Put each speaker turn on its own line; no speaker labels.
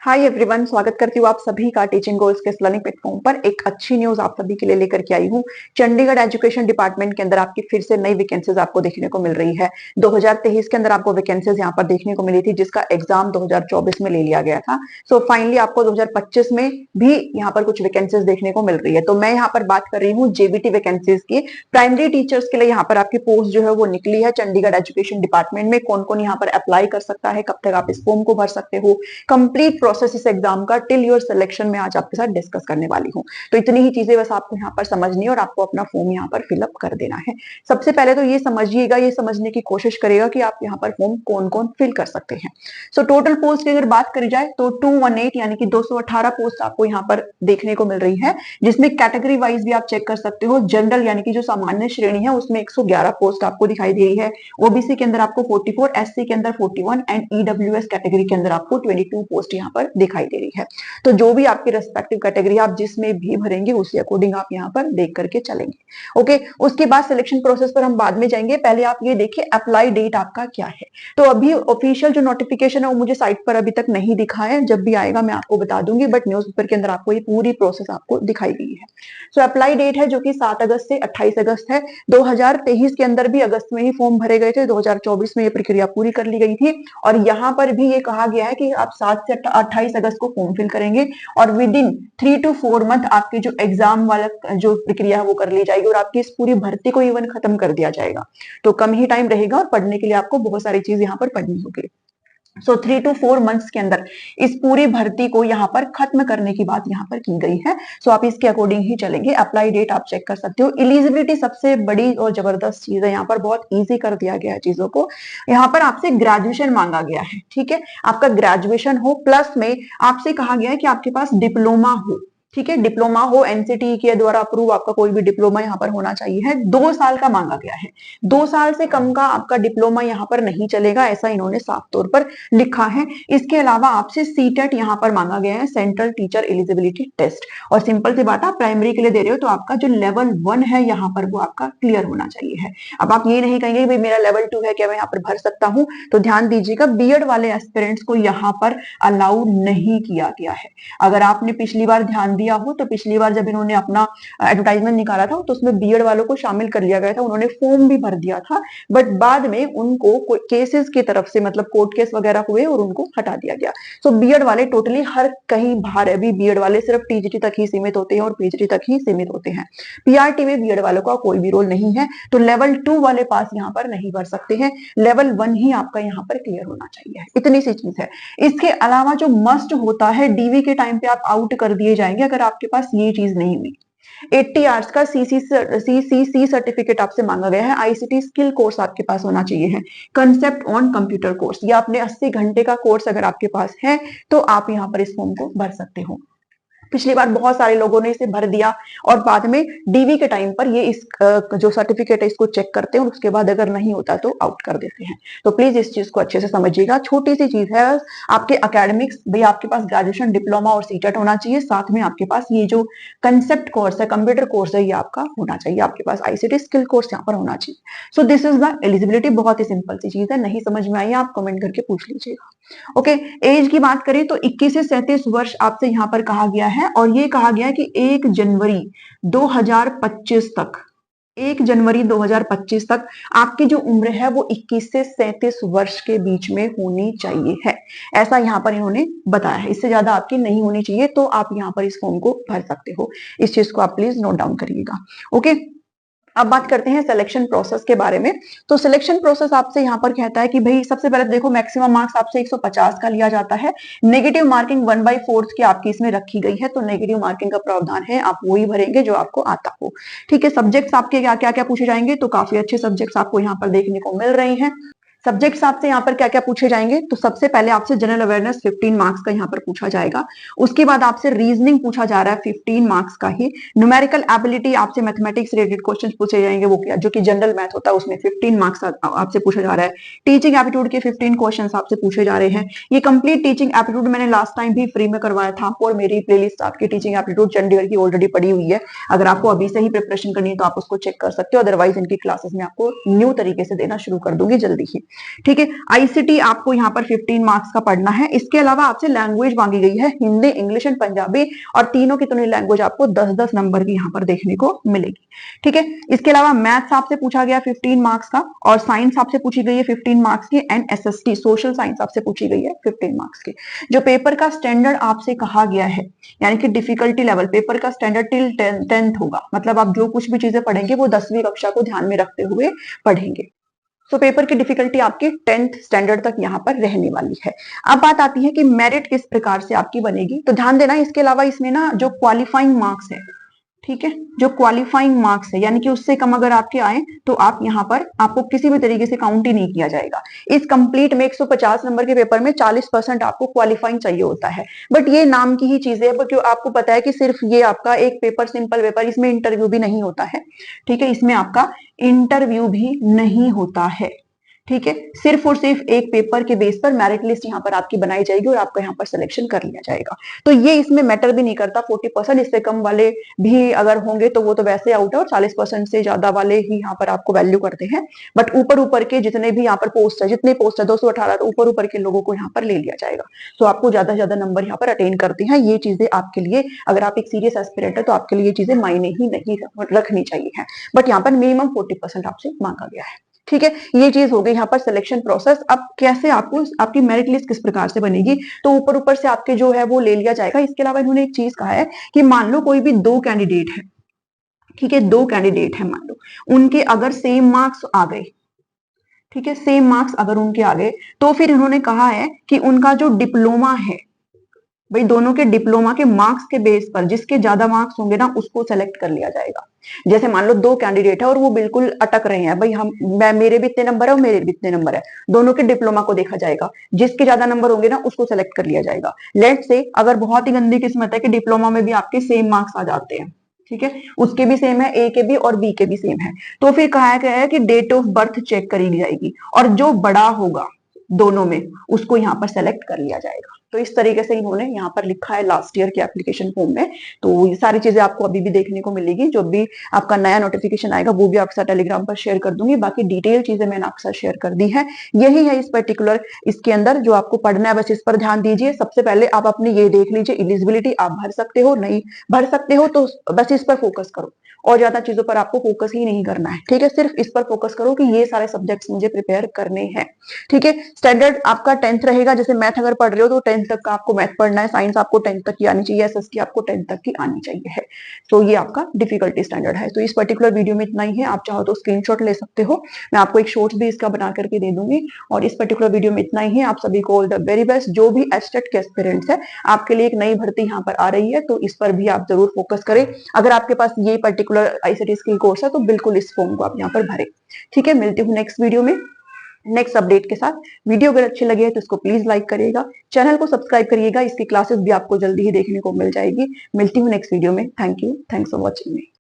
Hi everyone, स्वागत करती हूँ आप सभी का टीचिंग गोल्स के लर्निंग प्लेटफॉर्म पर। एक अच्छी न्यूज आप सभी के लिए लेकर के आई हूँ। चंडीगढ़ एजुकेशन डिपार्टमेंट के अंदर आपकी फिर से नई वैकेंसीज आपको देखने को मिल रही है। 2023 के अंदर आपको वैकेंसीज यहाँ पर देखने को मिली थी, जिसका एग्जाम 2024 में ले लिया गया था। सो फाइनली आपको 2025 में भी यहाँ पर कुछ वैकेंसीज देखने को मिल रही है। तो मैं यहाँ पर बात कर रही हूँ जेबीटी वैकेंसीज की। प्राइमरी टीचर्स के लिए यहाँ पर आपकी पोस्ट जो है वो निकली है चंडीगढ़ एजुकेशन डिपार्टमेंट में। कौन कौन यहाँ पर अप्लाई कर सकता है, कब तक आप इस फॉर्म को भर सकते हो, कंप्लीट प्रोसेस इस एग्जाम का टिल योर सिलेक्शन में आज आपके साथ डिस्कस करने वाली हूँ। तो इतनी ही चीजें बस आपको यहाँ पर समझनी है और आपको अपना फॉर्म यहाँ पर फिलअप कर देना है। सबसे पहले तो ये समझिएगा, ये समझने की कोशिश करेगा कि आप यहाँ पर फॉर्म कौन कौन फिल कर सकते हैं। सो टोटल पोस्ट की अगर बात करी जाए तो 218 यानी कि 218 पोस्ट आपको यहाँ पर देखने को मिल रही है, जिसमें कैटेगरी वाइज भी आप चेक कर सकते हो। जनरल यानी कि जो सामान्य श्रेणी है उसमें 111 पोस्ट आपको दिखाई दे रही है। ओबीसी के अंदर आपको 44, एससी के अंदर 41 एंड ईडब्ल्यूएस कैटेगरी के अंदर आपको 22 पोस्ट यहाँ पर दिखाई दे रही है। तो जो भी आपकी रेस्पेक्टिव कैटेगरी आप जिसमें भी भरेंगे उसी अकॉर्डिंग आप यहाँ पर देख करके चलेंगे। ओके, उसके बाद सिलेक्शन प्रोसेस पर हम बाद में जाएंगे। पहले आप ये देखिए अप्लाई डेट आपका क्या है। तो अभी ऑफिशियल जो नोटिफिकेशन है वो मुझे साइट पर अभी तक नहीं दिखा है, जब भी आएगा मैं आपको बता दूंगी, बट न्यूज़पेपर के अंदर आपको ये पूरी प्रोसेस आपको दिखाई गई है। सो अप्लाई डेट है जो कि 7 अगस्त से 28 अगस्त है। 2023 के अंदर भी अगस्त में ही फॉर्म भरे गए थे, 2024 में ये प्रक्रिया पूरी कर ली गई थी और यहाँ पर भी ये कहा गया है कि आप 7 से 28 अगस्त को फॉर्म फिल करेंगे और विद इन 3 to 4 मंथ आपकी जो एग्जाम वाला जो प्रक्रिया है वो कर ली जाएगी और आपकी इस पूरी भर्ती को इवन खत्म कर दिया जाएगा। तो कम ही टाइम रहेगा और पढ़ने के लिए आपको बहुत सारी चीज यहाँ पर पढ़नी होगी। सो 3 to 4 मंथ्स के अंदर इस पूरी भर्ती को यहाँ पर खत्म करने की बात यहाँ पर की गई है। सो आप इसके अकॉर्डिंग ही चलेंगे। अप्लाई डेट आप चेक कर सकते हो। एलिजिबिलिटी सबसे बड़ी और जबरदस्त चीज है, यहाँ पर बहुत इजी कर दिया गया है चीजों को। यहाँ पर आपसे ग्रेजुएशन मांगा गया है, ठीक है, आपका ग्रेजुएशन हो, प्लस में आपसे कहा गया है कि आपके पास डिप्लोमा हो, ठीक है, डिप्लोमा हो, एनसीटी के द्वारा अप्रूव आपका कोई भी डिप्लोमा यहाँ पर होना चाहिए है। 2 साल का मांगा गया है, 2 साल से कम का आपका डिप्लोमा यहाँ पर नहीं चलेगा, ऐसा इन्होंने साफ तौर पर लिखा है। इसके अलावा आपसे सीटेट यहाँ पर मांगा गया है, सेंट्रल टीचर एलिजिबिलिटी टेस्ट। और सिंपल सी बात, आप प्राइमरी के लिए दे रहे हो तो आपका जो लेवल 1 है यहाँ पर वो आपका क्लियर होना चाहिए है। अब आप ये नहीं कहेंगे भाई मेरा लेवल 2 है, क्या मैं यहाँ पर भर सकता हूँ? तो ध्यान दीजिएगा, बीएड वाले एस्पिरेंट्स को यहाँ पर अलाउ नहीं किया गया है। अगर आपने पिछली बार ध्यान दिया हो तो पिछली बार जब इन्होंने अपना एडवर्टाइजमेंट निकाला था तो उसमें बीएड वालों को शामिल कर लिया गया था, उन्होंने फॉर्म भी भर दिया था, बट बाद में उनको केसेस की तरफ से मतलब कोर्ट केस वगैरह हुए और उनको हटा दिया गया। सो बीएड वाले टोटली हर कहीं बाहर है। अभी बीएड वाले सिर्फ टीजीटी तक ही सीमित होते हैं और पीजीटी तक ही सीमित होते हैं। पीआरटी में बीएड वालों का कोई भी रोल नहीं है, तो लेवल 2 वाले पास यहाँ पर नहीं भर सकते हैं, लेवल 1 ही आपका यहाँ पर क्लियर होना चाहिए। इतनी सी चीज है। इसके अलावा जो मस्ट होता है, डीवी के टाइम पे आप आउट कर दिए जाएंगे अगर आपके पास ये चीज नहीं हुई। 80 आवर्स का सीसीसी सर्टिफिकेट आपसे मांगा गया है। आईसीटी स्किल कोर्स आपके पास होना चाहिए है। कंसेप्ट ऑन कंप्यूटर कोर्स, या अपने 80 घंटे का कोर्स अगर आपके पास है तो आप यहाँ पर इस फॉर्म को भर सकते हो। पिछली बार बहुत सारे लोगों ने इसे भर दिया और बाद में डीवी के टाइम पर ये इस जो सर्टिफिकेट है इसको चेक करते हैं और उसके बाद अगर नहीं होता तो आउट कर देते हैं। तो प्लीज इस चीज को अच्छे से समझिएगा। छोटी सी चीज है, आपके एकेडमिक्स भाई आपके पास ग्रेजुएशन, डिप्लोमा और सीटेट होना चाहिए, साथ में आपके पास ये जो कंसेप्ट कोर्स है, कंप्यूटर कोर्स है, ये आपका होना चाहिए। आपके पास आईसीटी स्किल कोर्स यहाँ पर होना चाहिए। So this is the eligibility. बहुत ही सिंपल सी चीज है, नहीं समझ में आई आप कमेंट करके पूछ लीजिएगा। ओके, एज की बात करें तो 21 से 37 वर्ष आपसे यहाँ पर कहा गया है और ये कहा गया है कि 1 जनवरी 2025 तक, 1 जनवरी 2025 तक आपकी जो उम्र है वो 21 से 37 वर्ष के बीच में होनी चाहिए है, ऐसा यहाँ पर इन्होंने बताया है। इससे ज्यादा आपकी नहीं होनी चाहिए, तो आप यहाँ पर इस फॉर्म को भर सकते हो। इस चीज को आप प्लीज नोट डाउन करिएगा। ओके, अब बात करते हैं सिलेक्शन प्रोसेस के बारे में। तो सिलेक्शन प्रोसेस आपसे यहाँ पर कहता है कि भाई सबसे पहले देखो मैक्सिमम मार्क्स आपसे 150 का लिया जाता है। नेगेटिव मार्किंग 1/4 की आपकी इसमें रखी गई है, तो नेगेटिव मार्किंग का प्रावधान है, आप वही भरेंगे जो आपको आता हो। ठीक है, सब्जेक्ट्स आपके क्या क्या क्या पूछे जाएंगे, तो काफी अच्छे सब्जेक्ट्स आपको यहाँ पर देखने को मिल रहे हैं। सब्जेक्ट्स आपसे यहाँ पर क्या क्या पूछे जाएंगे, तो सबसे पहले आपसे जनरल अवेयरनेस 15 मार्क्स का यहाँ पर पूछा जाएगा। उसके बाद आपसे रीजनिंग पूछा जा रहा है 15 मार्क्स का ही। न्यूमेरिकल एबिलिटी आपसे मैथमेटिक्स रिलेटेड क्वेश्चंस पूछे जाएंगे, वो क्या जो कि जनरल मैथ होता है उसमें 15 मार्क्स आपसे पूछा जा रहा है। टीचिंग एप्टीट्यूड के 15 क्वेश्चन आपसे पूछे जा रहे हैं। ये कंप्लीट टीचिंग एप्टीट्यूड मैंने लास्ट टाइम भी फ्री में करवाया था और मेरी प्लेलिस्ट आपकी टीचिंग एप्टीट्यूड चंडीगढ़ की ऑलरेडी पड़ी हुई है। अगर आपको अभी से ही प्रिपरेशन करनी है तो आप उसको चेक कर सकते हो, अदरवाइज इनकी क्लासेस में आपको न्यू तरीके से देना शुरू कर दूंगी जल्दी ही। ठीक है। आईसीटी आपको यहाँ पर 15 मार्क्स का पढ़ना है। इसके अलावा आपसे लैंग्वेज मांगी गई है, हिंदी, इंग्लिश एंड पंजाबी, और तीनों की तीनों लैंग्वेज आपको 10-10 नंबर की यहाँ पर देखने को मिलेगी। ठीक है। इसके अलावा मैथ्स आपसे पूछा गया 15 मार्क्स का, और साइंस आपसे पूछी गई है 15 मार्क्स की, एंड एसएसटी सोशल साइंस आपसे पूछी गई है 15 मार्क्स की। जो पेपर का स्टैंडर्ड आपसे कहा गया है, यानी कि डिफिकल्टी लेवल पेपर का स्टैंडर्ड टिल 10th होगा, मतलब आप जो कुछ भी चीजें पढ़ेंगे वो 10वीं कक्षा को ध्यान में रखते हुए पढ़ेंगे। तो पेपर की डिफिकल्टी आपकी 10th स्टैंडर्ड तक यहाँ पर रहने वाली है। अब बात आती है कि मेरिट किस प्रकार से आपकी बनेगी, तो ध्यान देना इसके अलावा इसमें ना जो क्वालिफाइंग मार्क्स है, ठीक है, जो क्वालिफाइंग मार्क्स है यानी कि उससे कम अगर आपके आए तो आप यहाँ पर आपको किसी भी तरीके से काउंट ही नहीं किया जाएगा। इस कंप्लीट में 150 नंबर के पेपर में 40% आपको क्वालिफाइंग चाहिए होता है, बट ये नाम की ही चीजें है, क्योंकि आपको पता है कि सिर्फ ये आपका एक पेपर, सिंपल पेपर, इसमें इंटरव्यू भी नहीं होता है। ठीक है, इसमें आपका इंटरव्यू भी नहीं होता है। ठीक है, सिर्फ और सिर्फ एक पेपर के बेस पर मेरिट लिस्ट यहाँ पर आपकी बनाई जाएगी और आपका यहाँ पर सिलेक्शन कर लिया जाएगा। तो ये इसमें मैटर भी नहीं करता 40%, इससे कम वाले भी अगर होंगे तो वो तो वैसे आउट है, और 40% से ज्यादा वाले ही यहाँ पर आपको वैल्यू करते हैं। बट ऊपर ऊपर के जितने भी यहाँ पर पोस्ट है, जितने पोस्ट है 218, ऊपर ऊपर के लोगों को यहाँ पर ले लिया जाएगा। तो आपको ज्यादा से ज्यादा नंबर यहाँ पर अटेन करते हैं। ये चीजें आपके लिए, अगर आप एक सीरियस एस्पिरेंट है तो आपके लिए ये चीजें मायने ही नहीं रखनी चाहिए है। बट यहाँ पर मिनिमम 40% आपसे मांगा गया है। ठीक है, ये चीज हो गई यहाँ पर सिलेक्शन प्रोसेस। अब कैसे आपको आपकी मेरिट लिस्ट किस प्रकार से बनेगी, तो ऊपर ऊपर से आपके जो है वो ले लिया जाएगा। इसके अलावा इन्होंने एक चीज कहा है कि मान लो कोई भी 2 कैंडिडेट है, ठीक है, 2 कैंडिडेट है, मान लो उनके अगर सेम मार्क्स आ गए, ठीक है, सेम मार्क्स अगर उनके आ गए, तो फिर इन्होंने कहा है कि उनका जो डिप्लोमा है, भाई दोनों के डिप्लोमा के मार्क्स के बेस पर जिसके ज्यादा मार्क्स होंगे ना उसको सेलेक्ट कर लिया जाएगा। जैसे मान लो 2 कैंडिडेट है और वो बिल्कुल अटक रहे हैं, भाई मेरे भी इतने नंबर है और मेरे भी इतने नंबर है, दोनों के डिप्लोमा को देखा जाएगा, जिसके ज्यादा नंबर होंगे ना उसको सेलेक्ट कर लिया जाएगा। लेट्स से अगर बहुत ही गंदी किस्मत है कि डिप्लोमा में भी आपके सेम मार्क्स आ जाते हैं, ठीक है, उसके भी सेम है, ए के भी और बी के भी सेम है, तो फिर कहा गया है कि डेट ऑफ बर्थ चेक करी जाएगी और जो बड़ा होगा दोनों में उसको यहाँ पर सेलेक्ट कर लिया जाएगा। तो इस तरीके से इन्होंने यहाँ पर लिखा है लास्ट ईयर के एप्लीकेशन फॉर्म में। तो ये सारी चीजें आपको अभी भी देखने को मिलेगी, जो भी आपका नया नोटिफिकेशन आएगा वो भी आपके साथ टेलीग्राम पर शेयर कर दूंगी। बाकी डिटेल चीजें मैंने आपके साथ शेयर कर दी है। यही है इस पर्टिकुलर इसके अंदर जो आपको पढ़ना है, बस इस पर ध्यान दीजिए। सबसे पहले आप अपनी ये देख लीजिए, एलिजिबिलिटी आप भर सकते हो, नहीं भर सकते हो तो बस इस पर फोकस करो, और ज्यादा चीजों पर आपको फोकस ही नहीं करना है। ठीक है, सिर्फ इस पर फोकस करो कि ये सारे सब्जेक्ट्स मुझे प्रिपेयर करने हैं। ठीक है, स्टैंडर्ड आपका 10th रहेगा। जैसे मैथ अगर पढ़ रहे हो तो 10th तक का आपको मैथ पढ़ना है, साइंस आपको 10th तक की आनी चाहिए, एसएसटी आपको 10th तक की आनी चाहिए है। तो ये आपका डिफिकल्टी स्टैंडर्ड है। तो इस पर्टिकुलर वीडियो में इतना ही है। आप चाहो तो स्क्रीनशॉट ले सकते हो, मैं आपको एक शॉर्ट्स भी इसका बना करके दे दूंगी। और इस पर्टिकुलर वीडियो में इतना ही है। आप सभी को ऑल द वेरी बेस्ट। जो भी एचटेट के एस्पिरेंट्स है, आपके लिए एक नई भर्ती यहाँ पर आ रही है, तो इस पर भी आप जरूर फोकस करें। अगर आपके पास ये पर्टिकुलर आईसीटी स्किल कोर्स है तो बिल्कुल इस फॉर्म को आप यहाँ पर भरें। ठीक है, मिलती हूँ नेक्स्ट वीडियो में नेक्स्ट अपडेट के साथ। वीडियो अगर अच्छी लगी है तो इसको प्लीज लाइक करिएगा, चैनल को सब्सक्राइब करिएगा। इसकी क्लासेस भी आपको जल्दी ही देखने को मिल जाएगी। मिलती हूँ नेक्स्ट वीडियो में। Thank you, thanks for watching me.